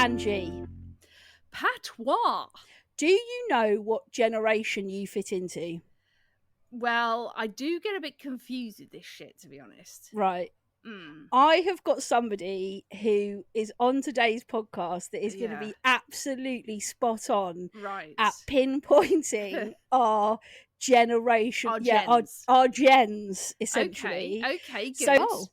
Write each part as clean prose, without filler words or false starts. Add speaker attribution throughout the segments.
Speaker 1: Angie.
Speaker 2: Patois.
Speaker 1: Do you know what generation you fit into?
Speaker 2: Well, I do get a bit confused with this shit, to be honest.
Speaker 1: Right. I have got somebody who is on today's podcast that is going to be absolutely spot on at pinpointing our generation, our gens, essentially.
Speaker 2: Okay, good.
Speaker 1: So,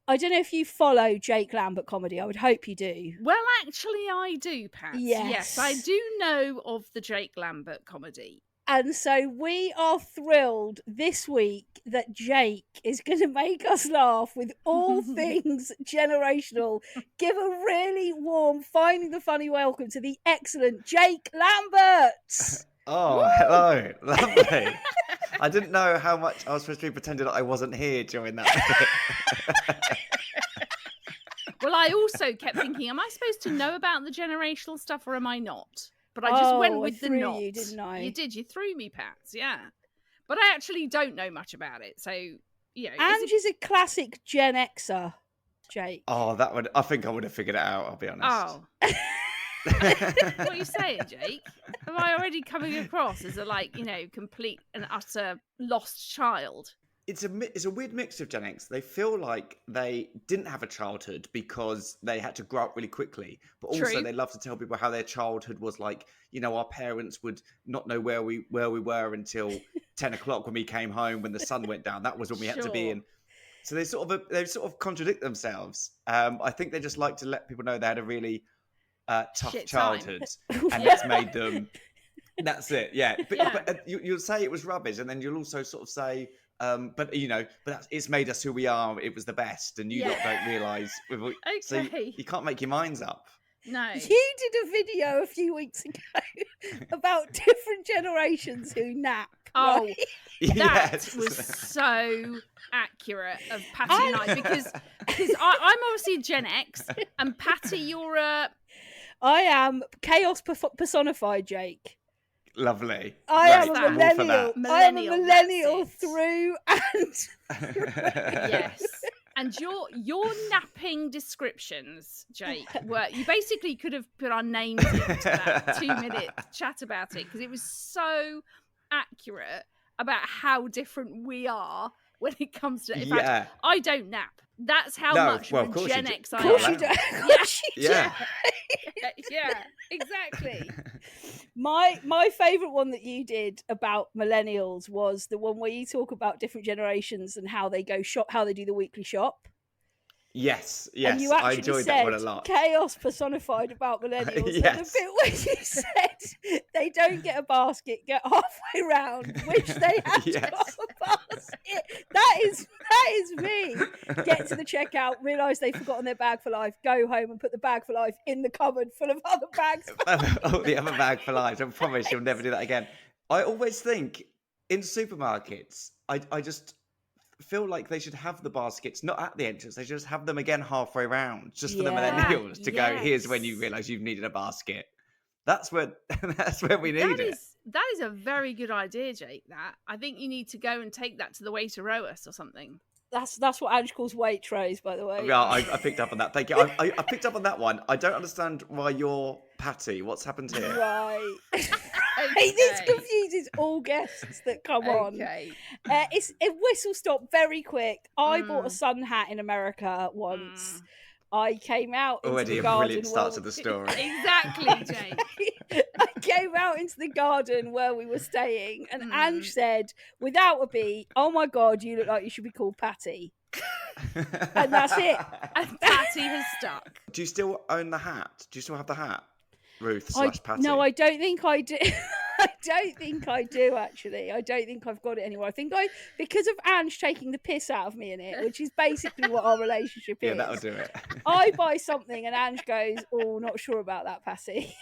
Speaker 1: I don't know if you follow Jake Lambert comedy. I would hope you do.
Speaker 2: Well, actually, I do, Pat.
Speaker 1: Yes,
Speaker 2: I do know of the Jake Lambert comedy.
Speaker 1: And so we are thrilled this week that Jake is going to make us laugh with all things generational. Give a really warm, finding the funny welcome to the excellent Jake Lambert.
Speaker 3: Oh, hello. Lovely. I didn't know how much I was supposed to be pretending that I wasn't here during that.
Speaker 2: Well, I also kept thinking, am I supposed to know about the generational stuff or am I not? But I just went with the not.
Speaker 1: You, didn't I?
Speaker 2: You did. You threw me, Pats. Yeah. But I actually don't know much about it. So, you know.
Speaker 1: Ange is a classic Gen Xer, Jake.
Speaker 3: Oh, I think I would have figured it out, I'll be honest.
Speaker 2: Oh. What are you saying, Jake? Am I already coming across as a, complete and utter lost child?
Speaker 3: It's a weird mix of Gen X. They feel like they didn't have a childhood because they had to grow up really quickly. But also they love to tell people how their childhood was like, our parents would not know where we were until 10 o'clock when we came home, when the sun went down. That was when we had to be in. So they sort of contradict themselves. I think they just like to let people know they had a really tough childhood. And that's made them... That's it, yeah. But you'll say it was rubbish, and then you'll also sort of say... but it's made us who we are. It was the best, and you don't realise. So you can't make your minds up.
Speaker 2: No,
Speaker 1: you did a video a few weeks ago about different generations who nap.
Speaker 2: Oh,
Speaker 1: right?
Speaker 2: That was so accurate of Patty and I because I'm obviously a Gen X, and Patty, you're a.
Speaker 1: I am chaos personified, Jake.
Speaker 3: Lovely.
Speaker 1: I am a millennial. I am a millennial through and through.
Speaker 2: Yes. And your napping descriptions, Jake, you basically could have put our names into that 2-minute chat about it because it was so accurate about how different we are when it comes to. In fact, I don't nap. That's how much of a Gen X I am.
Speaker 1: Of course you do.
Speaker 2: Yeah, exactly.
Speaker 1: My favourite one that you did about millennials was the one where you talk about different generations and how they go shop, how they do the weekly shop.
Speaker 3: Yes,
Speaker 1: and you
Speaker 3: I enjoyed that one a lot.
Speaker 1: Chaos personified about millennials.
Speaker 3: Yes.
Speaker 1: And the bit where you said they don't get a basket, get halfway round, wish they had got a basket. That is me. Get to the checkout, realise they've forgotten their bag for life, go home and put the bag for life in the cupboard full of other bags.
Speaker 3: The other bag for life. I promise you'll never do that again. I always think in supermarkets, I just feel like they should have the baskets not at the entrance. They should just have them again halfway round, just for the millennials to go. Here's when you realise you've needed a basket. That's where we need it.
Speaker 2: That is a very good idea, Jake. That I think you need to go and take that to the Waitrose or something.
Speaker 1: That's what Ange calls Waitrose, by the way.
Speaker 3: Yeah, I picked up on that. Thank you. I picked up on that one. I don't understand why you're Patty. What's happened here?
Speaker 1: Right. This confuses all guests that come on. It's a whistle stop very quick. I bought a sun hat in America once. I came out into the garden.
Speaker 3: Already a brilliant start to the story.
Speaker 2: Exactly, Jake.
Speaker 1: I came out into the garden where we were staying, and Ange said, without a beat, "Oh my God, you look like you should be called Patty." And that's it.
Speaker 2: And Patty has stuck.
Speaker 3: Do you still own the hat? Do you still have the hat, Ruth / Patty?
Speaker 1: No, I don't think I do. I don't think I do, actually. I don't think I've got it anymore. I think because of Ange taking the piss out of me in it, which is basically what our relationship is.
Speaker 3: Yeah, that'll do it.
Speaker 1: I buy something and Ange goes, "Oh, not sure about that, Patty."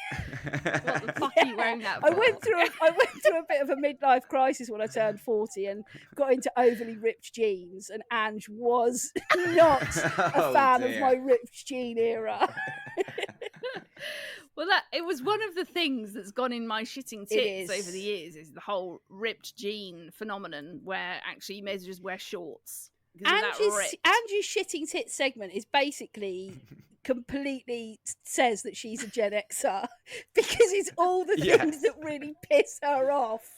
Speaker 2: What the fuck are you wearing that for?
Speaker 1: I went through a bit of a midlife crisis when I turned 40 and got into overly ripped jeans, and Ange was not a fan of my ripped jean era.
Speaker 2: Well, it was one of the things that's gone in my shitting tits over the years is the whole ripped jean phenomenon where actually you may as well just wear shorts.
Speaker 1: Angie's shitting tits segment is basically completely says that she's a Gen Xer because it's all the things that really piss her off.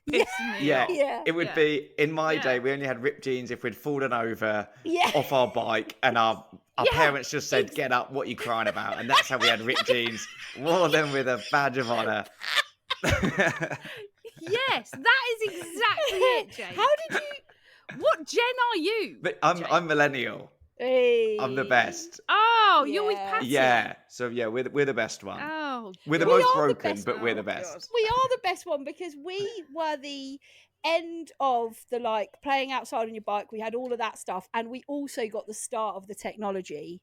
Speaker 3: It would be, in my day, we only had ripped jeans if we'd fallen over off our bike and our parents just said, get up, what are you crying about? And that's how we had ripped jeans, wore them with a badge of honour.
Speaker 2: Yes, that is exactly it, Jake. How did you... What gen are you?
Speaker 3: But I'm millennial.
Speaker 1: Hey.
Speaker 3: I'm the best.
Speaker 2: Oh, you're with Patty.
Speaker 3: Yeah. So we're the best one.
Speaker 2: Oh,
Speaker 3: we're the most broken, but we're the best.
Speaker 1: God. We are the best one because we were the end of the like playing outside on your bike. We had all of that stuff, and we also got the start of the technology.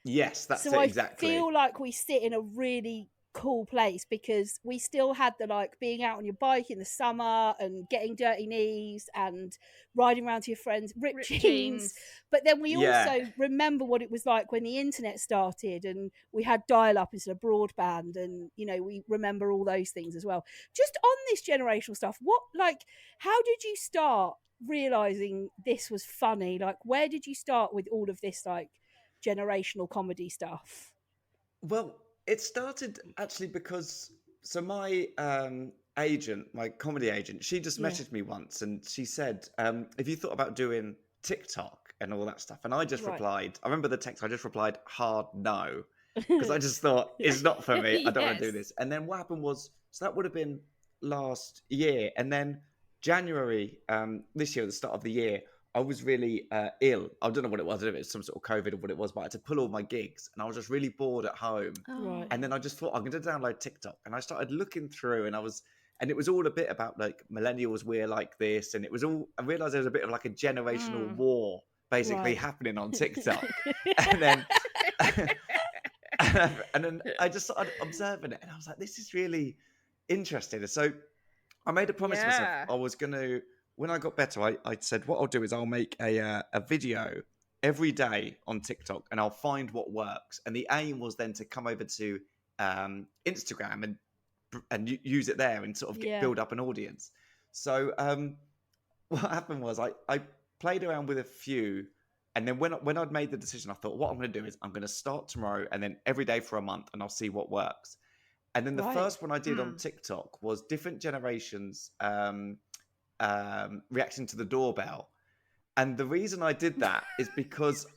Speaker 3: Yes, that's
Speaker 1: so
Speaker 3: it, exactly.
Speaker 1: I feel like we sit in a really cool place because we still had the like being out on your bike in the summer and getting dirty knees and riding around to your friends ripped jeans. But then we also remember what it was like when the internet started and we had dial-up instead of broadband, and you know, we remember all those things as well. Just on this generational stuff, how did you start realizing this was funny? Like, where did you start with all of this like generational comedy stuff?
Speaker 3: Well, it started actually because my agent, my comedy agent, she just messaged me once and she said, have you thought about doing TikTok and all that stuff? And I just replied, I remember the text, I just replied hard no, because I just thought it's not for me. I don't want to do this. And then what happened was, so that would have been last year. And then January this year, at the start of the year, I was really ill. I don't know what it was. I don't know if it was some sort of COVID or what it was, but I had to pull all my gigs and I was just really bored at home.
Speaker 1: Right.
Speaker 3: And then I just thought, I'm going to download TikTok. And I started looking through and it was all a bit about like millennials, we're like this. And I realized there was a bit of like a generational war basically happening on TikTok. And then, and then I just started observing it and I was like, this is really interesting. And so I made a promise to myself. I was going to, when I got better, I said, what I'll do is I'll make a video every day on TikTok and I'll find what works. And the aim was then to come over to Instagram and use it there and sort of build up an audience. So what happened was I played around with a few. And then when I'd made the decision, I thought, what I'm going to do is I'm going to start tomorrow and then every day for a month and I'll see what works. And then the first one I did on TikTok was different generations reacting to the doorbell. And the reason I did that is because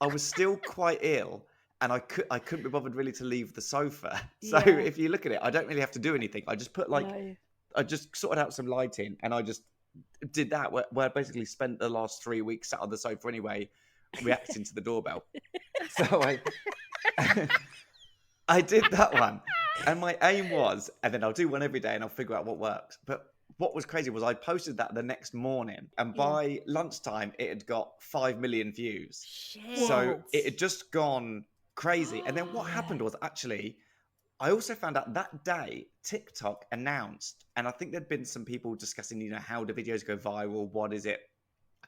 Speaker 3: I was still quite ill and I couldn't be bothered really to leave the sofa. So if you look at it, I don't really have to do anything. I just put I just sorted out some lighting and I just did that where I basically spent the last 3 weeks sat on the sofa anyway, reacting to the doorbell. So I did that one. And my aim was, and then I'll do one every day and I'll figure out what works. But what was crazy was I posted that the next morning and by lunchtime it had got 5 million views.
Speaker 2: Shit.
Speaker 3: So it had just gone crazy. And then what happened was actually, I also found out that day TikTok announced, and I think there'd been some people discussing, you know, how do videos go viral? What is it?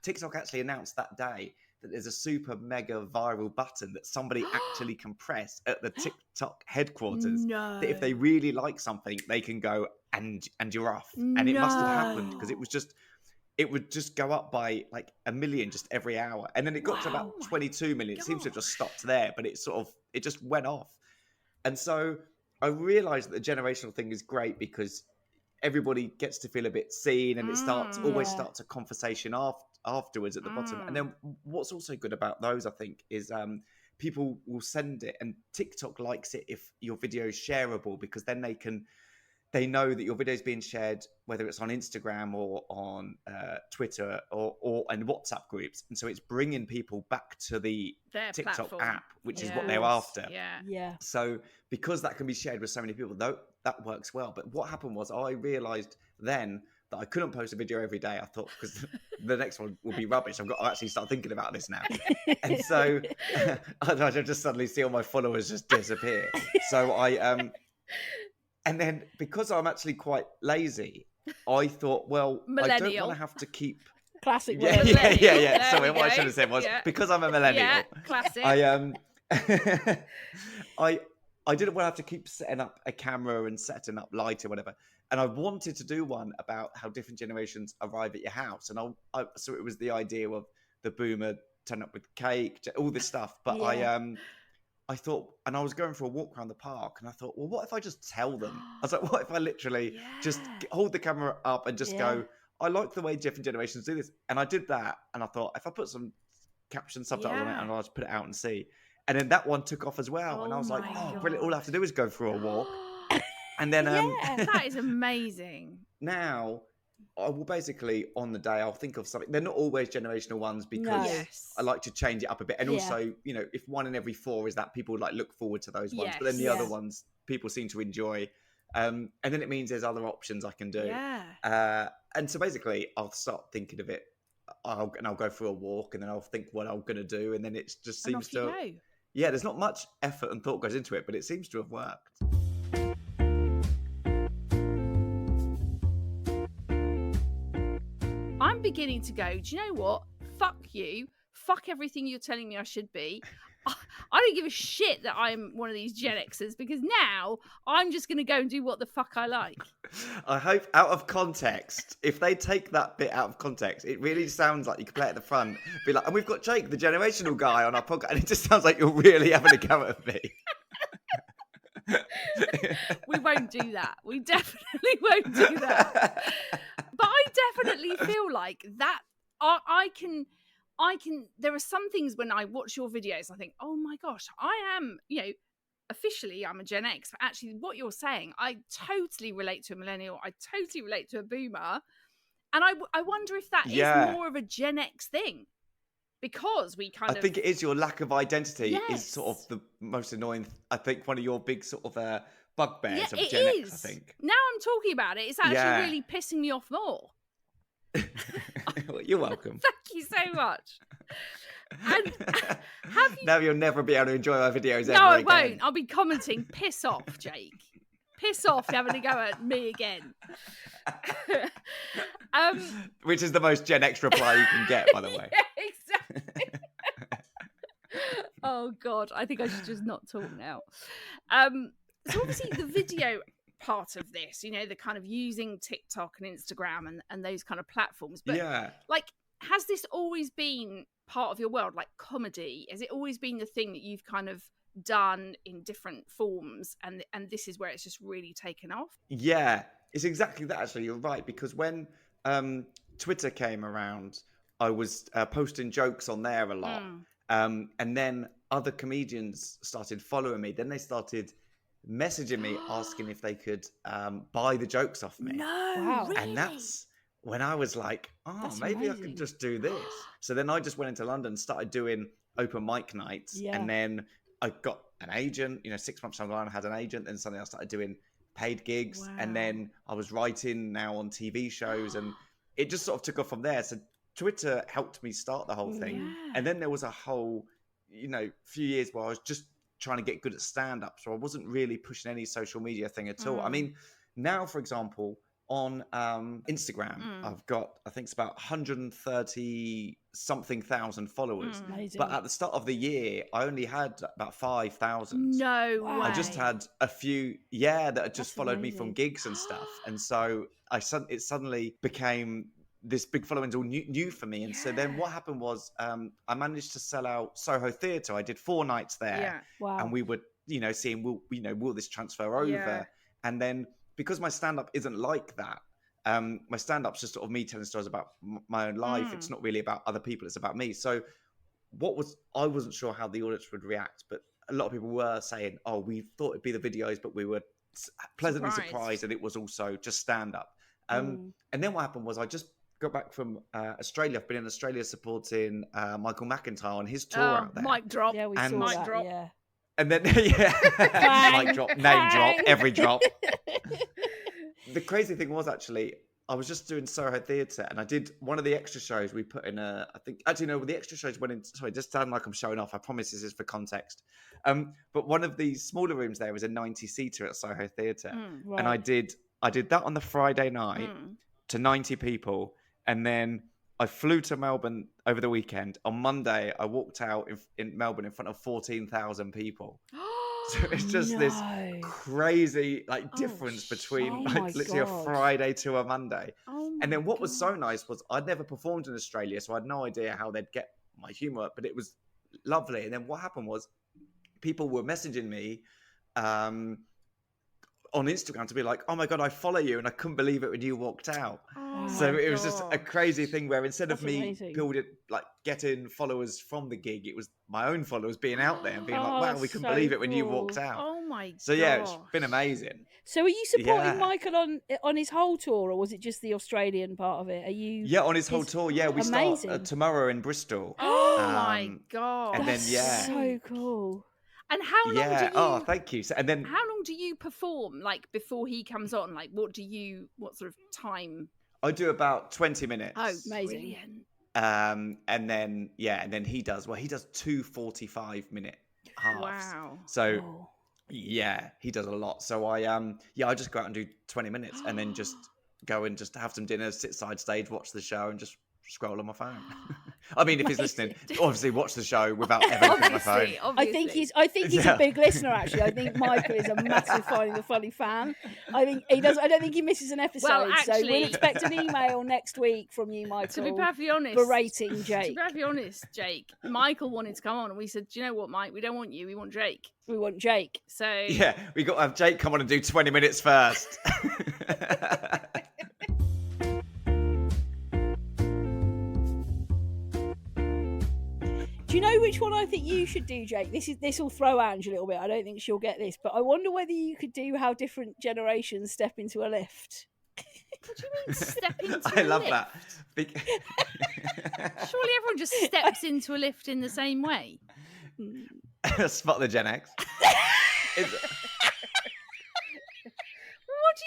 Speaker 3: TikTok actually announced that day that there's a super mega viral button that somebody actually can press at the TikTok headquarters. That if they really like something, they can go and you're off. And it must have happened because it would just go up by like 1 million just every hour. And then it got to about 22 million. It seems to have just stopped there, but it just went off. And so I realized that the generational thing is great because everybody gets to feel a bit seen and it always starts a conversation afterwards at the bottom. And then what's also good about those, I think, is people will send it and TikTok likes it if your video is shareable, because then they know that your video is being shared, whether it's on Instagram or on Twitter or in WhatsApp groups. And so it's bringing people back to the TikTok
Speaker 2: platform
Speaker 3: app, which is what they're after.
Speaker 2: Yeah.
Speaker 3: So because that can be shared with so many people, that works well. But what happened was I realized then that I couldn't post a video every day. I thought, because the next one will be rubbish. I've got to actually start thinking about this now. And so I just suddenly see all my followers just disappear. So and then because I'm actually quite lazy, I thought, well, I don't want to have to keep...
Speaker 1: Classic.
Speaker 3: Yeah. Sorry, what I should have said was, because I'm a millennial.
Speaker 2: Yeah, classic.
Speaker 3: I didn't want to have to keep setting up a camera and setting up light or whatever. And I wanted to do one about how different generations arrive at your house. And so it was the idea of the boomer turn up with cake, all this stuff. But I I thought, and I was going for a walk around the park, and I thought, well, what if I just tell them? I was like, what if I literally just hold the camera up and just go, I like the way different generations do this. And I did that, and I thought, if I put some caption subtitles on it, and I'll just put it out and see. And then that one took off as well. And I was like, brilliant. All I have to do is go for a walk. And then
Speaker 2: that is amazing.
Speaker 3: Now, I will basically, on the day, I'll think of something. They're not always generational ones because I like to change it up a bit. And also, you know, if 1 in every 4 is that, people like look forward to those ones. But then the other ones, people seem to enjoy. And then it means there's other options I can do. And so basically, I'll start thinking of it. I'll go for a walk, and then I'll think what I'm going to do. And then it just seems to... Yeah, there's not much effort and thought goes into it, but it seems to have worked.
Speaker 2: I'm beginning to go, do you know what? Fuck you. Fuck everything you're telling me I should be. I don't give a shit that I'm one of these Gen Xers, because now I'm just going to go and do what the fuck I like.
Speaker 3: I hope out of context, if they take that bit out of context, it really sounds like you could play at the front, be like, and we've got Jake, the generational guy, on our podcast, and it just sounds like you're really having a go at me.
Speaker 2: We won't do that. We definitely won't do that. But I definitely feel like that I can, there are some things when I watch your videos, I think, oh my gosh, I am, you know, officially I'm a Gen X, but actually what you're saying, I totally relate to a millennial. I totally relate to a boomer. And I wonder if that is more of a Gen X thing. Because we kind of...
Speaker 3: I think it is your lack of identity is sort of the most annoying, I think, one of your big sort of bugbears of Gen X, I think.
Speaker 2: Now I'm talking about it, it's actually really pissing me off more.
Speaker 3: You're welcome.
Speaker 2: Thank you so much. And have you...
Speaker 3: Now you'll never be able to enjoy our videos ever
Speaker 2: No, I
Speaker 3: again.
Speaker 2: won't. I'll be commenting, piss off, Jake. Piss off having to go at me again.
Speaker 3: Which is the most Gen X reply you can get, by the way.
Speaker 2: Yeah, exactly. Oh, God. I think I should just not talk now. So obviously the video part of this, you know, the kind of using TikTok and Instagram and those kind of platforms. But like, has this always been part of your world, like comedy? Has it always been the thing that you've kind of done in different forms, and this is where it's just really taken off?
Speaker 3: Yeah, it's exactly that, actually. You're right, because when Twitter came around, I was posting jokes on there a lot, and then other comedians started following me. Then they started messaging me asking if they could buy the jokes off me.
Speaker 2: No, really?
Speaker 3: And that's when I was like, maybe amazing. I could just do this. So then I just went into London, started doing open mic nights, and then I got an agent, you know, 6 months down the line, I had an agent, and suddenly I started doing paid gigs. And then I was writing now on TV shows, and it just sort of took off from there. So Twitter helped me start the whole thing. Yeah. And then there was a whole, you know, few years where I was just trying to get good at stand-up. So I wasn't really pushing any social media thing at all. I mean, now, for example, on Instagram, I've got, I think it's about 130 something thousand followers. But at the start of the year, I only had about 5,000.
Speaker 2: No way.
Speaker 3: I just had a few, that had just followed me from gigs and stuff. And so it suddenly became this big following, all new for me. And so then what happened was I managed to sell out Soho Theatre. I did 4 nights there. And we were, you know, seeing, will this transfer over? And then, because my stand-up isn't like that, my stand-up's just sort of me telling stories about my own life. It's not really about other people, it's about me. So I wasn't sure how the audience would react, but a lot of people were saying, we thought it'd be the videos, but we were pleasantly surprised that it was also just stand-up. And then what happened was I just got back from Australia. I've been in Australia supporting Michael McIntyre on his tour out there.
Speaker 2: Mic drop.
Speaker 1: Yeah, we saw
Speaker 2: mic
Speaker 1: that,
Speaker 2: drop.
Speaker 1: yeah.
Speaker 3: And then, mic drop, name drop, every drop. The crazy thing was, actually, I was just doing Soho Theatre, and I did one of the extra shows we put in the extra shows went in, sorry, just sound like I'm showing off. I promise this is for context. But one of the smaller rooms there was a 90-seater at Soho Theatre. And I did that on the Friday night to 90 people. And then I flew to Melbourne over the weekend. On Monday, I walked out in Melbourne in front of 14,000 people. So it's just this crazy difference between literally a Friday to a Monday. And then what was so nice was I'd never performed in Australia, so I had no idea how they'd get my humour, but it was lovely. And then what happened was people were messaging me on Instagram to be like, oh my God, I follow you. And I couldn't believe it when you walked out.
Speaker 2: Oh
Speaker 3: So
Speaker 2: my
Speaker 3: it was just a
Speaker 2: God.
Speaker 3: crazy thing where instead of me
Speaker 1: amazing.
Speaker 3: getting followers from the gig, it was my own followers being out there and being like,
Speaker 1: Oh,
Speaker 3: wow, we couldn't
Speaker 1: so
Speaker 3: believe it when you walked
Speaker 1: cool.
Speaker 3: out.
Speaker 2: Oh my
Speaker 3: So yeah, it's been amazing.
Speaker 1: So are you supporting
Speaker 3: Yeah.
Speaker 1: Michael on his whole tour, or was it just the Australian part of it? Are you?
Speaker 3: Yeah, on his whole tour. Yeah, we
Speaker 1: Amazing.
Speaker 3: start tomorrow in Bristol.
Speaker 2: Oh my God.
Speaker 3: And then,
Speaker 1: That's
Speaker 3: yeah.
Speaker 1: so cool.
Speaker 2: And how long do you?
Speaker 3: Oh, thank you. So, and then
Speaker 2: How long do you perform? Like before he comes on? Like what sort of time?
Speaker 3: I do about 20 minutes.
Speaker 2: Oh,
Speaker 1: Amazing.
Speaker 2: brilliant.
Speaker 3: And then he does 2 45-minute halves.
Speaker 2: Wow.
Speaker 3: So yeah, he does a lot. So I just go out and do 20 minutes and then just go and just have some dinner, sit side stage, watch the show and just scroll on my phone. I mean, if he's listening, obviously watch the show without ever looking at my phone.
Speaker 1: I think he's a big listener. Actually, I think Michael is a massive Finding the Funny fan. I think he does. I don't think he misses an episode.
Speaker 2: Well,
Speaker 1: So
Speaker 2: actually-
Speaker 1: we'll expect an email next week from you, Michael.
Speaker 2: To be perfectly honest,
Speaker 1: berating Jake.
Speaker 2: To be perfectly honest, Jake, Michael wanted to come on, and we said, "Do you know what, Mike? We don't want you. We want Jake."
Speaker 1: We want Jake.
Speaker 2: So
Speaker 3: Yeah, we got to have Jake come on and do 20 minutes first.
Speaker 1: Do you know which one I think you should do, Jake? This will throw Ange a little bit. I don't think she'll get this, but I wonder whether you could do how different generations step into a lift.
Speaker 2: what do you mean step into
Speaker 3: I
Speaker 2: a
Speaker 3: love
Speaker 2: lift?
Speaker 3: that.
Speaker 2: Surely everyone just steps into a lift in the same way.
Speaker 3: Spot the Gen X.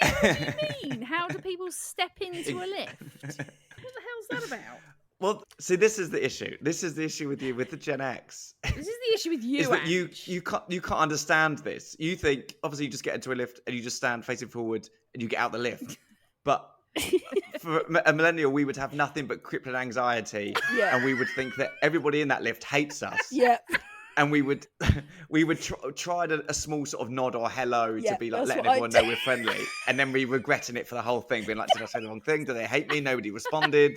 Speaker 2: What do you mean? How do people step into a lift? What the hell's that about?
Speaker 3: Well, see, this is the issue. This is the issue with you, with the Gen X.
Speaker 2: This is the issue with you,
Speaker 3: is that
Speaker 2: Ange.
Speaker 3: you can't understand this. You think obviously you just get into a lift and you just stand facing forward and you get out the lift. But for a millennial, we would have nothing but crippling anxiety, and we would think that everybody in that lift hates us.
Speaker 1: Yeah.
Speaker 3: And we would try a small sort of nod or hello to be like
Speaker 1: that's
Speaker 3: letting
Speaker 1: what I
Speaker 3: everyone know we're friendly, and then we regretting it for the whole thing, being like, did I say the wrong thing? Do they hate me? Nobody responded.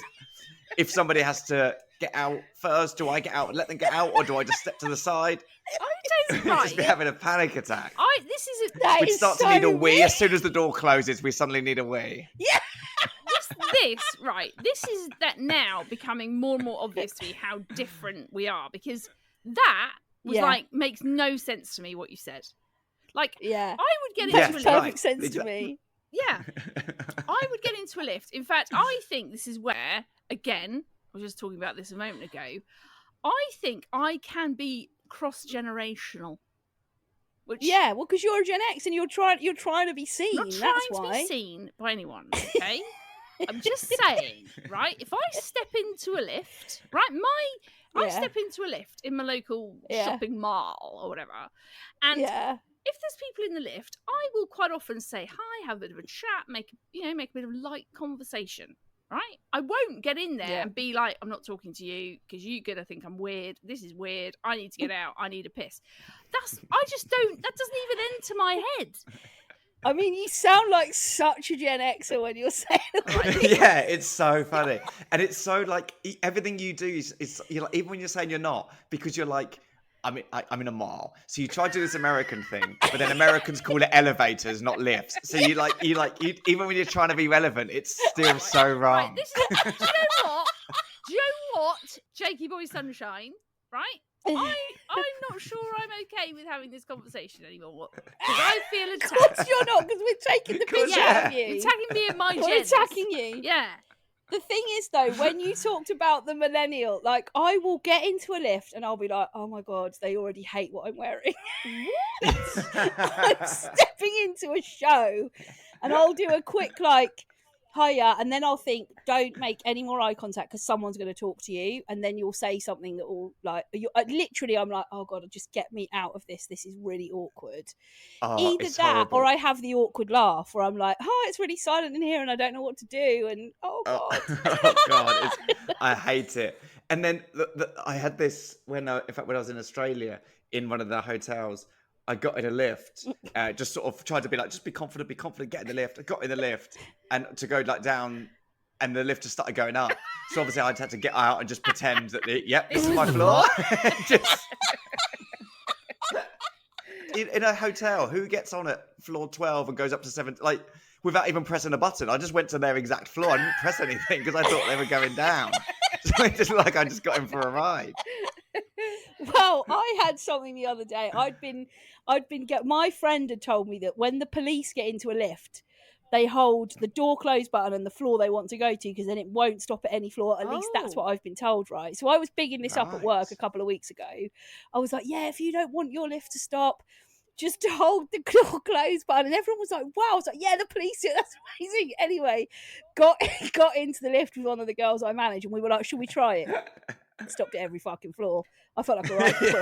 Speaker 3: If somebody has to get out first, do I get out and let them get out, or do I just step to the side?
Speaker 2: I don't
Speaker 3: We'd just be having a panic attack. We'd start to need a wee. As soon as the door closes, we suddenly need a wee.
Speaker 1: Yeah.
Speaker 2: This is that now becoming more and more obvious to me how different we are, because that was like makes no sense to me what you said. Like,
Speaker 1: yeah,
Speaker 2: I would get into a lift.
Speaker 1: Perfect sense to me.
Speaker 2: Yeah, I would get into a lift. In fact, I think this is where, again, I was just talking about this a moment ago. I think I can be cross-generational. Which,
Speaker 1: yeah, well, because you're a Gen X and you're trying to be seen.
Speaker 2: Not trying
Speaker 1: That's
Speaker 2: to
Speaker 1: why.
Speaker 2: be seen by anyone. Okay, I'm just saying, right? If I step into a lift, right, I step into a lift in my local shopping mall or whatever, and if there's people in the lift, I will quite often say hi, have a bit of a chat, make a bit of light conversation. Right? I won't get in there and be like, I'm not talking to you because you're gonna think I'm weird. This is weird. I need to get out. I need a piss. That doesn't even enter my head.
Speaker 1: I mean, you sound like such a Gen Xer when you're saying it.
Speaker 3: Yeah, it's so funny. And it's so like everything you do is you're like, even when you're saying you're not, because you're like, I'm in a mall. So you try to do this American thing, but then Americans call it elevators, not lifts. So you even when you're trying to be relevant, it's still so wrong.
Speaker 2: Right, do you know what? Jakey Boy Sunshine, right? I'm not sure I'm okay with having this conversation anymore. Because I feel attacked.
Speaker 1: Of course you're not, because we're taking the piss out of you.
Speaker 2: You're attacking me and my gens.
Speaker 1: We're attacking you.
Speaker 2: Yeah.
Speaker 1: The thing is, though, when you talked about the millennial, like, I will get into a lift and I'll be like, oh my God, they already hate what I'm wearing. I'm stepping into a show and I'll do a quick, like, hiya, and then I'll think, don't make any more eye contact because someone's going to talk to you, and then you'll say something that will, like, literally, I'm like, oh God, just get me out of this. This is really awkward. Either that,
Speaker 3: horrible.
Speaker 1: or I have the awkward laugh where I'm like, oh, it's really silent in here and I don't know what to do, and oh God.
Speaker 3: Oh God, I hate it. And then I had this when I was in Australia in one of the hotels. I got in a lift, just sort of tried to be like, just be confident, get in the lift. I got in the lift and to go like down, and the lift just started going up. So obviously I had to get out and just pretend that, this is my floor. in a hotel, who gets on at floor 12 and goes up to 7, like, without even pressing a button? I just went to their exact floor. I didn't press anything because I thought they were going down. So it just like I just got in for a ride.
Speaker 1: Well, I had something the other day. My friend had told me that when the police get into a lift, they hold the door close button and the floor they want to go to, because then it won't stop at any floor. At least that's what I've been told, right? So I was bigging this up at work a couple of weeks ago. I was like, yeah, if you don't want your lift to stop, just to hold the door close button. And everyone was like, wow. I was like, yeah, the police, that's amazing. Anyway, got into the lift with one of the girls I manage, and we were like, should we try it? Stopped at every fucking floor. I felt like a right prick.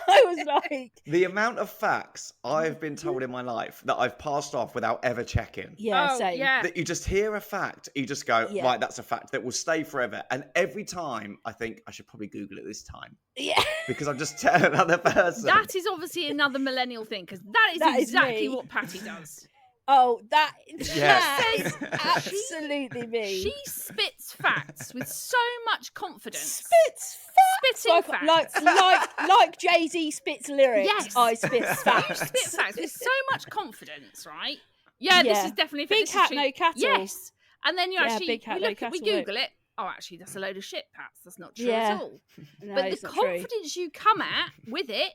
Speaker 1: I was like...
Speaker 3: The amount of facts I've been told in my life that I've passed off without ever checking.
Speaker 1: Yeah, same.
Speaker 2: Yeah.
Speaker 3: That you just hear a fact, you just go, right, that's a fact that will stay forever. And every time I think I should probably Google it this time.
Speaker 1: Yeah.
Speaker 3: Because I'm just telling another person.
Speaker 2: That is obviously another millennial thing, because that is exactly what Patty does.
Speaker 1: Oh, that
Speaker 3: Yes.
Speaker 1: is absolutely me.
Speaker 2: She spits facts with so much confidence.
Speaker 1: Spitting facts. Like Jay-Z spits lyrics.
Speaker 2: Yes.
Speaker 1: I spit facts.
Speaker 2: You spit facts with so much confidence, right? Yeah, this is definitely...
Speaker 1: Big hat, no cattle.
Speaker 2: Yes. And then you actually...
Speaker 1: big hat,
Speaker 2: we Google it. Oh, actually, that's a load of shit, Pats. That's not true at all.
Speaker 1: No,
Speaker 2: but the confidence you come at with it,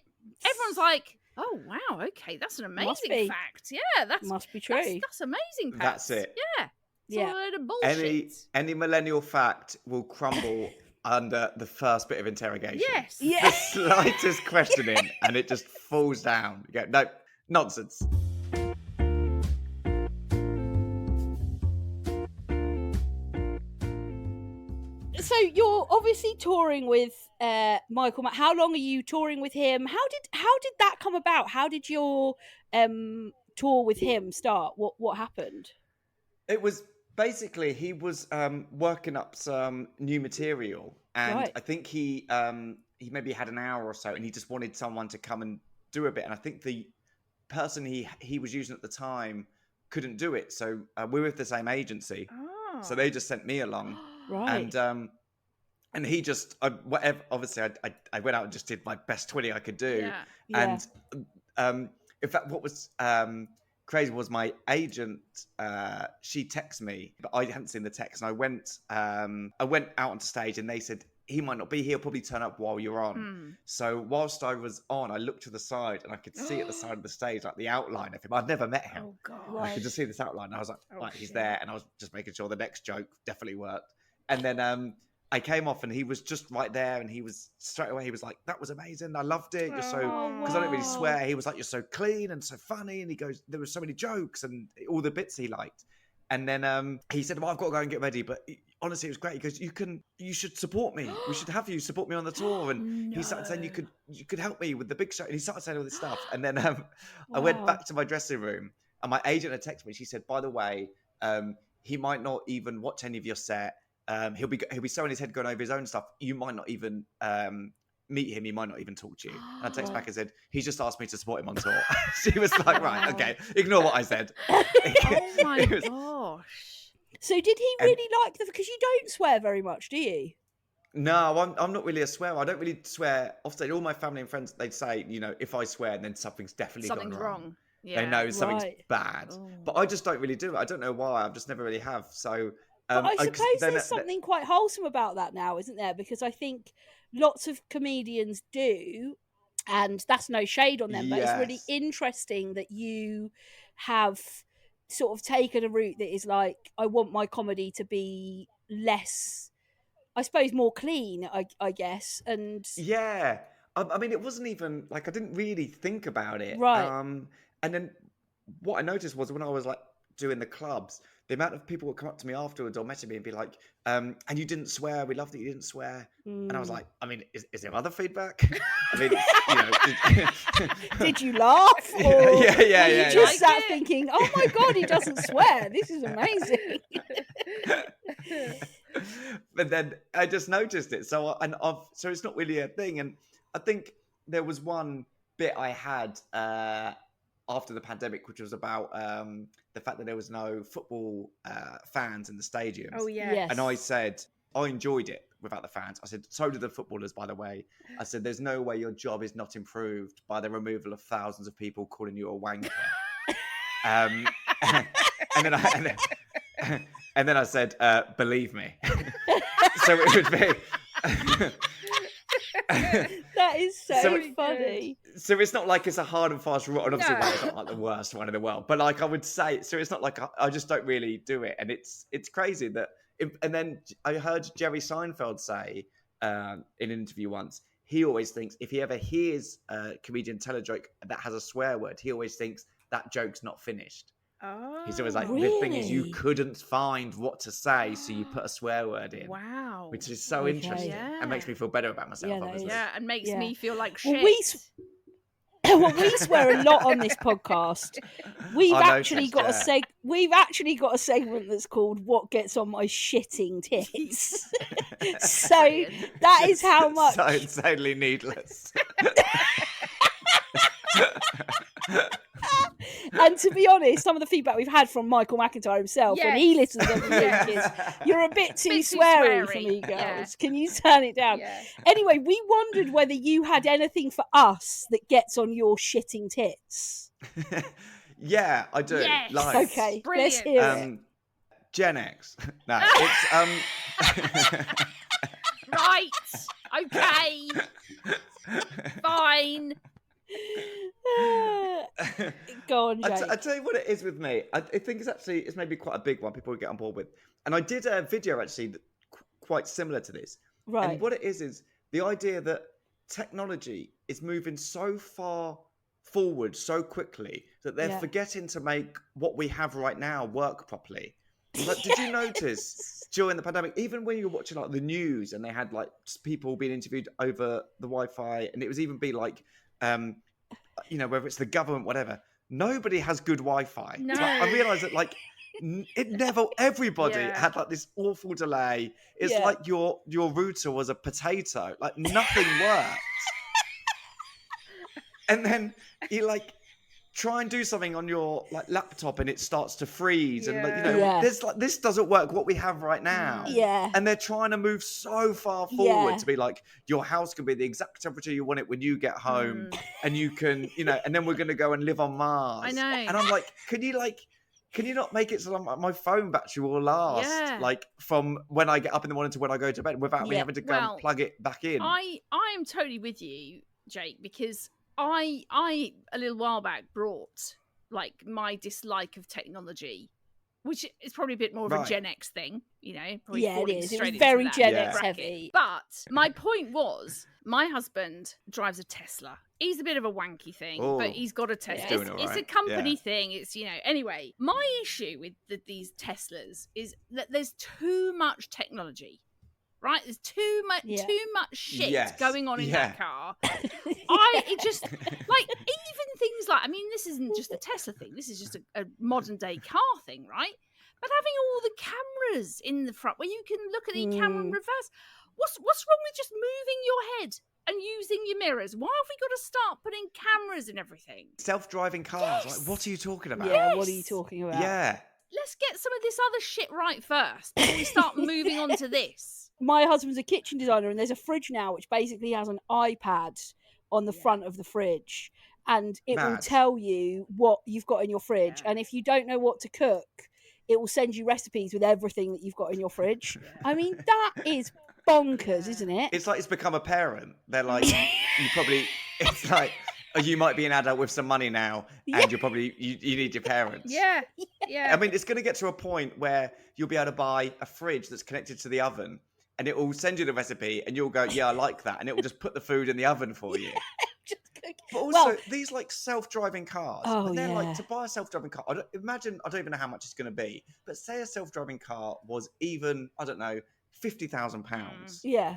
Speaker 2: everyone's like... Oh, wow, okay, that's an amazing fact. Yeah, that
Speaker 1: must be true.
Speaker 2: That's amazing, Pats.
Speaker 3: That's it.
Speaker 2: Yeah. It's all a load of bullshit.
Speaker 3: Any millennial fact will crumble under the first bit of interrogation.
Speaker 2: Yes.
Speaker 3: The slightest questioning, and it just falls down. You go, no, nonsense.
Speaker 1: So you're obviously touring with Michael. How long are you touring with him? How did that come about? How did your tour with him start? What happened?
Speaker 3: It was basically he was working up some new material, and I think he maybe had an hour or so, and he just wanted someone to come and do a bit. And I think the person he was using at the time couldn't do it, so we're with the same agency, so they just sent me along.
Speaker 1: Right.
Speaker 3: And he just obviously I went out and just did my best 20 I could do.
Speaker 1: Yeah.
Speaker 3: And in fact, what was crazy was my agent, she texted me, but I hadn't seen the text, and I went out onto stage, and they said he might not be here, he'll probably turn up while you're on. So whilst I was on, I looked to the side, and I could see at the side of the stage like the outline of him. I'd never met him.
Speaker 2: Oh God.
Speaker 3: I could just see this outline, and I was like, right, he's there. And I was just making sure the next joke definitely worked. And then I came off, and he was just right there, and he was straight away, he was like, that was amazing, I loved it, you're so, because I don't really swear, he was like, you're so clean and so funny, and he goes, there were so many jokes and all the bits he liked. And then he said, well, I've got to go and get ready, but honestly, it was great. He goes, you should support me. We should have you support me on the tour. And he started saying, you could help me with the big show. And he started saying all this stuff. And then I went back to my dressing room, and my agent had texted me. She said, by the way, he might not even watch any of your set. He'll be so in his head going over his own stuff. You might not even meet him. He might not even talk to you. And I text back and said, he's just asked me to support him on tour. She was like, right, okay, ignore what I said.
Speaker 2: Oh my gosh.
Speaker 1: So did he really like because you don't swear very much, do you?
Speaker 3: No, I'm not really a swearer. I don't really swear often. All my family and friends, they'd say, if I swear, then something's definitely gone wrong.
Speaker 2: Yeah.
Speaker 3: They know something's bad. But I just don't really do it. I don't know why. I've just never really have. So
Speaker 1: but I suppose there's something quite wholesome about that now, isn't there? Because I think lots of comedians do, and that's no shade on them, but it's really interesting that you have sort of taken a route that is like, I want my comedy to be less, I suppose, more clean, I guess. And
Speaker 3: yeah, I mean, it wasn't even like, I didn't really think about it.
Speaker 1: Right.
Speaker 3: And then what I noticed was when I was like doing the clubs, the amount of people would come up to me afterwards or message me and be like, and you didn't swear, we love that you didn't swear. And I was like, I mean, is there other feedback? I mean,
Speaker 1: did you laugh? Or
Speaker 3: you
Speaker 1: just sat thinking, oh my God, he doesn't swear. This is amazing.
Speaker 3: But then I just noticed it. So it's not really a thing. And I think there was one bit I had after the pandemic, which was about the fact that there was no football fans in the stadiums.
Speaker 2: Oh, yeah.
Speaker 1: Yes.
Speaker 3: And I said, I enjoyed it. without the fans. I said, so do the footballers, by the way. I said, there's no way your job is not improved by the removal of thousands of people calling you a wanker. And then I said, believe me. So it would be...
Speaker 1: That is so funny.
Speaker 3: So it's not like it's a hard and fast rule, and obviously it's not like the worst one in the world. But like I would say, so it's not like I just don't really do it, and it's crazy that. And then I heard Jerry Seinfeld say in an interview once, he always thinks if he ever hears a comedian tell a joke that has a swear word, he always thinks that joke's not finished.
Speaker 2: Oh,
Speaker 3: he's always like,
Speaker 1: really?
Speaker 3: the thing is, you couldn't find what to say, so you put a swear word in.
Speaker 2: Wow.
Speaker 3: Which is so interesting and makes me feel better about myself, obviously.
Speaker 2: Yeah, and makes me feel like shit.
Speaker 1: Well, we swear a lot on this podcast. We've actually got a segment that's called "What Gets on My Shitting Tits." So that is how much.
Speaker 3: So insanely needless.
Speaker 1: And to be honest, some of the feedback we've had from Michael McIntyre himself when he listens every week is, you're a bit too sweary for me, girls. Yeah. Can you turn it down? Yeah. Anyway, we wondered whether you had anything for us that gets on your shitting tits.
Speaker 3: Yeah, I do.
Speaker 2: Yes.
Speaker 3: Like,
Speaker 1: okay,
Speaker 2: brilliant.
Speaker 1: Let's hear it.
Speaker 3: Gen X. No, it's
Speaker 2: Right. Okay. Fine.
Speaker 1: Go on, Jake.
Speaker 3: I tell you what it is with me. I think it's maybe quite a big one people would get on board with. And I did a video actually quite similar to this.
Speaker 1: Right.
Speaker 3: And what it is the idea that technology is moving so far forward so quickly that they're forgetting to make what we have right now work properly. Like, did you notice during the pandemic, even when you were watching like the news and they had like people being interviewed over the Wi-Fi, and it was even be like, whether it's the government, whatever, nobody has good Wi-Fi.
Speaker 2: No.
Speaker 3: Like, I realised that like everybody had like this awful delay. It's like your router was a potato. Like nothing worked. And then you like try and do something on your like laptop and it starts to freeze and there's like this doesn't work what we have right now. And they're trying to move so far forward to be like your house can be the exact temperature you want it when you get home and you can and then we're going to go and live on Mars.
Speaker 2: I know.
Speaker 3: And I'm like, can you not make it so that my phone battery will last like from when I get up in the morning to when I go to bed without me having to go and plug it back in?
Speaker 2: I am totally with you, Jake, because I a little while back brought like my dislike of technology, which is probably a bit more of a Gen X thing, probably
Speaker 1: it is. It was very Gen X heavy.
Speaker 2: But my point was, my husband drives a Tesla. He's a bit of a wanky thing, but he's got a Tesla. It's a company thing. It's anyway. My issue with these Teslas is that there's too much technology. Right, there's too much shit going on in that car. It just like even things like, I mean, this isn't just a Tesla thing. This is just a modern day car thing, right? But having all the cameras in the front where you can look at the camera in reverse. What's wrong with just moving your head and using your mirrors? Why have we got to start putting cameras in everything?
Speaker 3: Self-driving cars. Like, what are you talking about?
Speaker 1: Yeah, what are you talking about?
Speaker 3: Yeah.
Speaker 2: Let's get some of this other shit right first before we start moving on to this.
Speaker 1: My husband's a kitchen designer, and there's a fridge now which basically has an iPad on the front of the fridge, and it will tell you what you've got in your fridge. And if you don't know what to cook, it will send you recipes with everything that you've got in your fridge. I mean, that is bonkers, isn't it?
Speaker 3: It's like it's become a parent. They're like, it's like, you might be an adult with some money now, and you're probably you need your parents.
Speaker 2: Yeah.
Speaker 3: I mean, it's going to get to a point where you'll be able to buy a fridge that's connected to the oven, and it will send you the recipe, and you'll go, yeah, I like that, and it will just put the food in the oven for you. But also, these like self-driving cars, they're like, to buy a self-driving car, I don't even know how much it's going to be, but say a self-driving car was even, I don't know, £50,000.
Speaker 1: Yeah.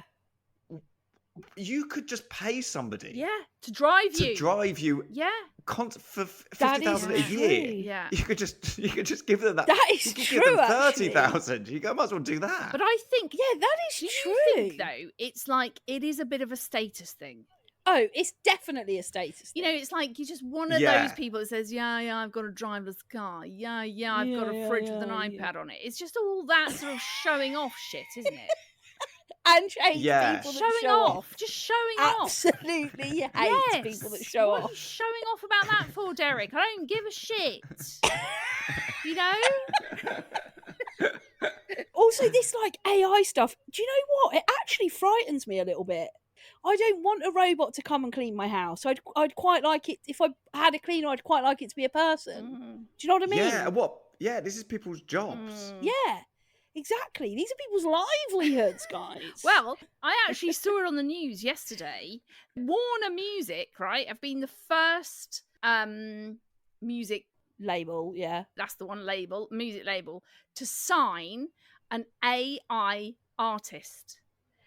Speaker 3: You could just pay somebody
Speaker 2: to drive you
Speaker 3: for 50,000 a year.
Speaker 2: Yeah,
Speaker 3: you could just give them that.
Speaker 1: That is
Speaker 3: you could
Speaker 1: true.
Speaker 3: Give them 30,000. You might as well do that.
Speaker 2: But I think
Speaker 1: that is true.
Speaker 2: I think though it's like it is a bit of a status thing.
Speaker 1: Oh, it's definitely a status thing.
Speaker 2: It's like you're just one of those people that says, yeah, I've got a driverless car. I've got a fridge with an iPad on it. It's just all that sort of showing off shit, isn't it?
Speaker 1: Ange hates people that
Speaker 2: showing
Speaker 1: show off.
Speaker 2: Just showing off.
Speaker 1: Absolutely hates people that show
Speaker 2: off. What
Speaker 1: off.
Speaker 2: are you showing off about that for, Derek? I don't give a shit. You know?
Speaker 1: Also, this like AI stuff, do you know what? It actually frightens me a little bit. I don't want a robot to come and clean my house. I'd quite like it, if I had a cleaner, I'd quite like it to be a person. Do you know what I mean?
Speaker 3: Yeah, this is people's jobs.
Speaker 1: Yeah, exactly. These are people's livelihoods, guys.
Speaker 2: Well, I actually saw it on the news yesterday. Warner Music, right, have been the first music
Speaker 1: label,
Speaker 2: that's the one, music label, to sign an AI artist.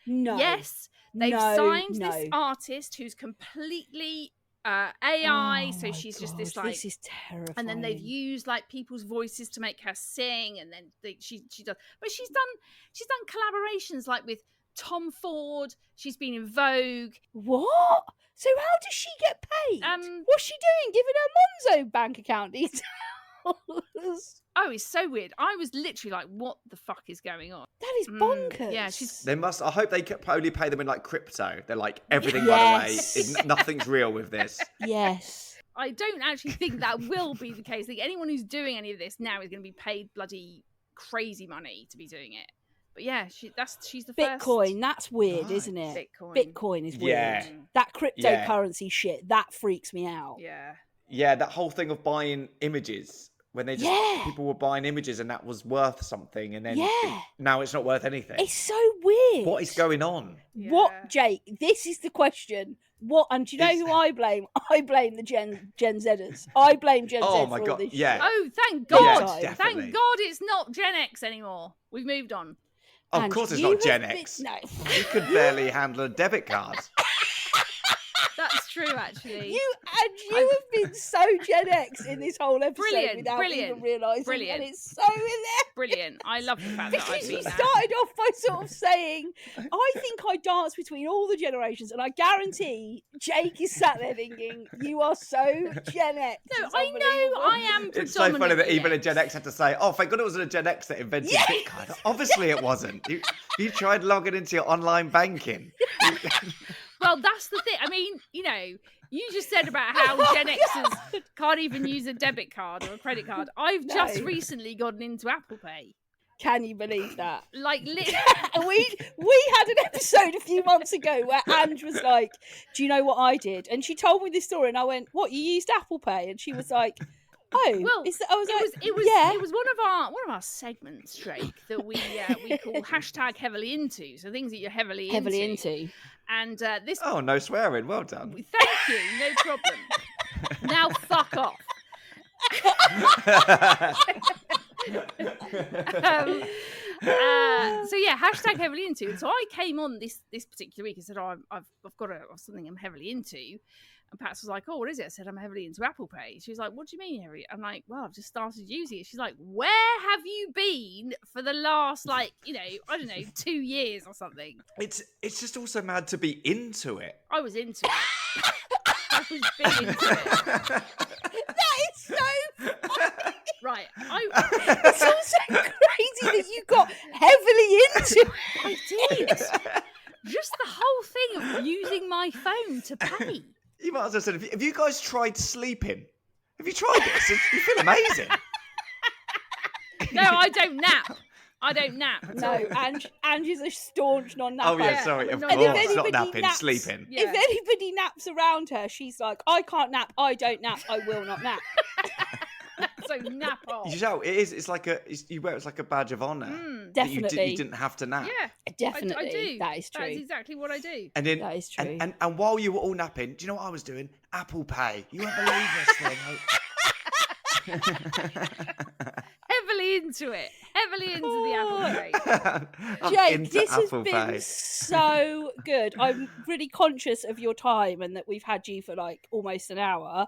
Speaker 1: No.
Speaker 2: Yes, they've signed this artist who's completely AI, so she's just this like.
Speaker 1: This is terrifying.
Speaker 2: And then they've used like people's voices to make her sing, and then she does. But she's done collaborations like with Tom Ford. She's been in Vogue.
Speaker 1: What? So how does she get paid? What's she doing? Giving her Monzo bank account details?
Speaker 2: Oh, it's so weird. I was literally like, what the fuck is going on?
Speaker 1: That is bonkers.
Speaker 2: Yeah,
Speaker 3: they must. I hope they only pay them in like crypto. They're like, everything, by the way, nothing's real with this.
Speaker 1: Yes.
Speaker 2: I don't actually think that will be the case. I think anyone who's doing any of this now is going to be paid bloody crazy money to be doing it. But yeah, she's the
Speaker 1: Bitcoin,
Speaker 2: first.
Speaker 1: that's weird, isn't it? Bitcoin is weird.
Speaker 3: Yeah.
Speaker 1: That cryptocurrency shit, that freaks me out.
Speaker 3: Yeah, that whole thing of buying images. When they people were buying images and that was worth something, and then now it's not worth anything.
Speaker 1: It's so weird.
Speaker 3: What is going on?
Speaker 1: Yeah. What, Jake? This is the question. What? And do you know who I blame? I blame the Gen Zers. I blame Gen Z
Speaker 3: my
Speaker 1: for
Speaker 3: God.
Speaker 1: all this
Speaker 3: shit.
Speaker 2: Oh, thank God!
Speaker 3: Yes,
Speaker 2: thank God it's not Gen X anymore. We've moved on.
Speaker 3: Of course, it's not Gen X.
Speaker 1: No,
Speaker 3: you could barely handle a debit card.
Speaker 2: That's true, actually.
Speaker 1: You have been so Gen X in this whole episode without even realising, and it's so in there.
Speaker 2: Brilliant. I love the fact that I've been
Speaker 1: You started off by sort of saying, I think I dance between all the generations, and I guarantee Jake is sat there thinking, you are so Gen X.
Speaker 2: No, I know I am predominantly
Speaker 3: It's so funny that even
Speaker 2: X.
Speaker 3: a Gen X had to say, oh, thank God it wasn't a Gen X that invented Bitcoin. Obviously it wasn't. You tried logging into your online banking.
Speaker 2: Well, that's the thing. I mean, you know, you just said about how Gen Xers can't even use a debit card or a credit card. I've just recently gotten into Apple Pay.
Speaker 1: Can you believe that?
Speaker 2: Like, literally.
Speaker 1: we had an episode a few months ago where Ange was like, do you know what I did? And she told me this story, and I went, what, you used Apple Pay? And she was like, oh,
Speaker 2: well, it was one of our segments, Drake, that we call hashtag heavily into. So things that you're heavily into. And this.
Speaker 3: Oh, no swearing. Well done.
Speaker 2: Thank you. No problem. Now fuck off. So yeah, hashtag heavily into. And so I came on this particular week and said, oh, I've got something I'm heavily into. And Pat was like, oh, what is it? I said, I'm heavily into Apple Pay. She was like, what do you mean heavily? I'm like, well, I've just started using it. She's like, where have you been for the last, like, you know, I don't know, 2 years or something?
Speaker 3: It's just also mad to be into it.
Speaker 2: I was into it. I was big into it.
Speaker 1: That is so funny.
Speaker 2: Right.
Speaker 1: It's also crazy that you got heavily into it.
Speaker 2: I did. Just the whole thing of using my phone to pay.
Speaker 3: You might as well say, have you guys tried sleeping? Have you tried this? You feel amazing.
Speaker 2: No, I don't nap.
Speaker 1: No, Ange is a staunch non-napper.
Speaker 3: Oh, yeah, sorry. Of course, not napping, sleeping.
Speaker 1: Yeah. If anybody naps around her, she's like, I can't nap, I don't nap, I will not nap.
Speaker 2: So nap off.
Speaker 3: You know, it is. It's like you wear it as like a badge of honour.
Speaker 1: Definitely.
Speaker 3: You didn't have to nap.
Speaker 2: Yeah,
Speaker 1: definitely.
Speaker 2: I do.
Speaker 1: That is true.
Speaker 2: That is exactly what I do.
Speaker 3: And then,
Speaker 1: that is true.
Speaker 3: And while you were all napping, do you know what I was doing? Apple Pay. You won't believe this thing.
Speaker 2: Heavily into it. Heavily into the Apple Pay.
Speaker 1: Jake, this has been so good. I'm really conscious of your time and that we've had you for like almost an hour.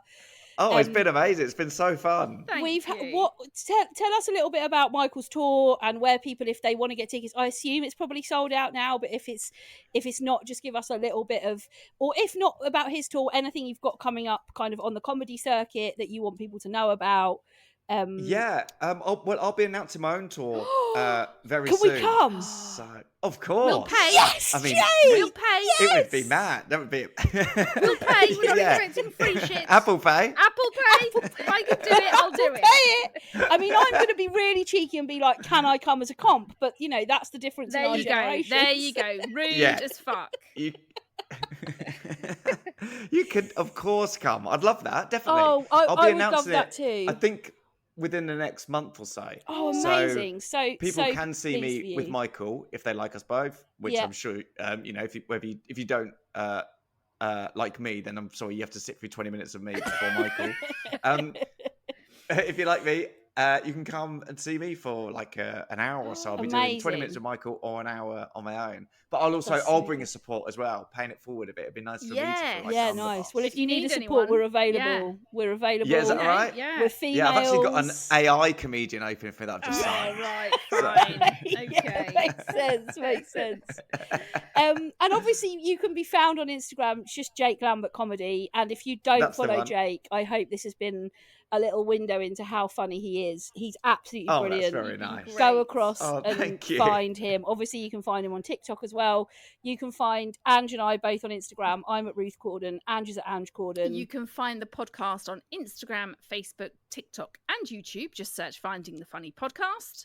Speaker 3: Oh, it's been amazing. It's been so fun.
Speaker 2: Tell
Speaker 1: us a little bit about Michael's tour and where people, if they want to get tickets. I assume it's probably sold out now, but if it's not, just give us a little bit of, or if not about his tour, anything you've got coming up kind of on the comedy circuit that you want people to know about.
Speaker 3: I'll be announcing my own tour very
Speaker 1: Can
Speaker 3: soon.
Speaker 1: we come?
Speaker 3: So, of course.
Speaker 2: We'll pay.
Speaker 1: Yes,
Speaker 3: I mean,
Speaker 2: We'll pay.
Speaker 1: Yes!
Speaker 3: It would be mad. That would be.
Speaker 2: We'll pay. We're not expecting free shit.
Speaker 3: Apple Pay.
Speaker 2: Apple Pay. If I can do it, I'll do it.
Speaker 1: Pay it. I mean, I'm going to be really cheeky and be like, "Can I come as a comp?" But that's the difference.
Speaker 2: There
Speaker 1: in our
Speaker 2: you go.
Speaker 1: generations.
Speaker 2: There you go. Rude as fuck.
Speaker 3: You could, of course, come. I'd love that. Definitely.
Speaker 1: Oh,
Speaker 3: I'll be
Speaker 1: I would
Speaker 3: announcing
Speaker 1: love that too.
Speaker 3: I think within the next month or so.
Speaker 1: Oh, amazing! So
Speaker 3: people can see me with Michael if they like us both, which I'm sure. If you don't like me, then I'm sorry. You have to sit through 20 minutes of me before Michael. If you like me, you can come and see me for like an hour or so. I'll be doing 20 minutes with Michael or an hour on my own. But I'll bring a support as well, paying it forward a bit. It'd be nice for me to feel like
Speaker 1: nice. Well, if you need a support,
Speaker 2: anyone,
Speaker 1: we're available. We're available.
Speaker 3: Yeah, is that all right?
Speaker 2: Yeah.
Speaker 1: We're females.
Speaker 3: Yeah, I've actually got an AI comedian opening for that I've just signed.
Speaker 2: Right, fine. Okay.
Speaker 1: Makes sense. And obviously you can be found on Instagram. It's just Jake Lambert Comedy. And if you don't follow Jake, I hope this has been a little window into how funny he is. He's absolutely brilliant.
Speaker 3: That's very nice.
Speaker 1: Go across and
Speaker 3: you.
Speaker 1: find him. Obviously, you can find him on TikTok as well. You can find Ange and I both on Instagram. I'm at Ruth Corden. Ange is at Ange Corden.
Speaker 2: You can find the podcast on Instagram, Facebook, TikTok, and YouTube. Just search Finding the Funny Podcast.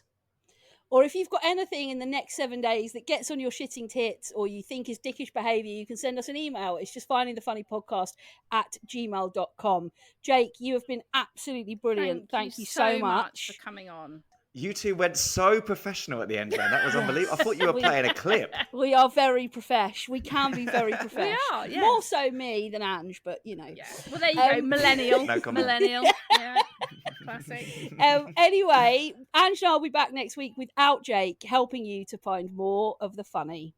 Speaker 1: Or if you've got anything in the next 7 days that gets on your shitting tits or you think is dickish behaviour, you can send us an email. It's just findingthefunnypodcast@gmail.com. Jake, you have been absolutely brilliant. Thank you so much
Speaker 2: for coming on.
Speaker 3: You two went so professional at the end there. That was unbelievable. I thought you were playing a clip.
Speaker 1: We are very profesh. We can be very profesh.
Speaker 2: We are, yeah.
Speaker 1: More so me than Ange, but
Speaker 2: Yeah. Well, there you go. Millennial.
Speaker 3: No comment.
Speaker 2: Millennial. Yeah. Classic.
Speaker 1: Anyway, Ange and I will be back next week without Jake, helping you to find more of the funny.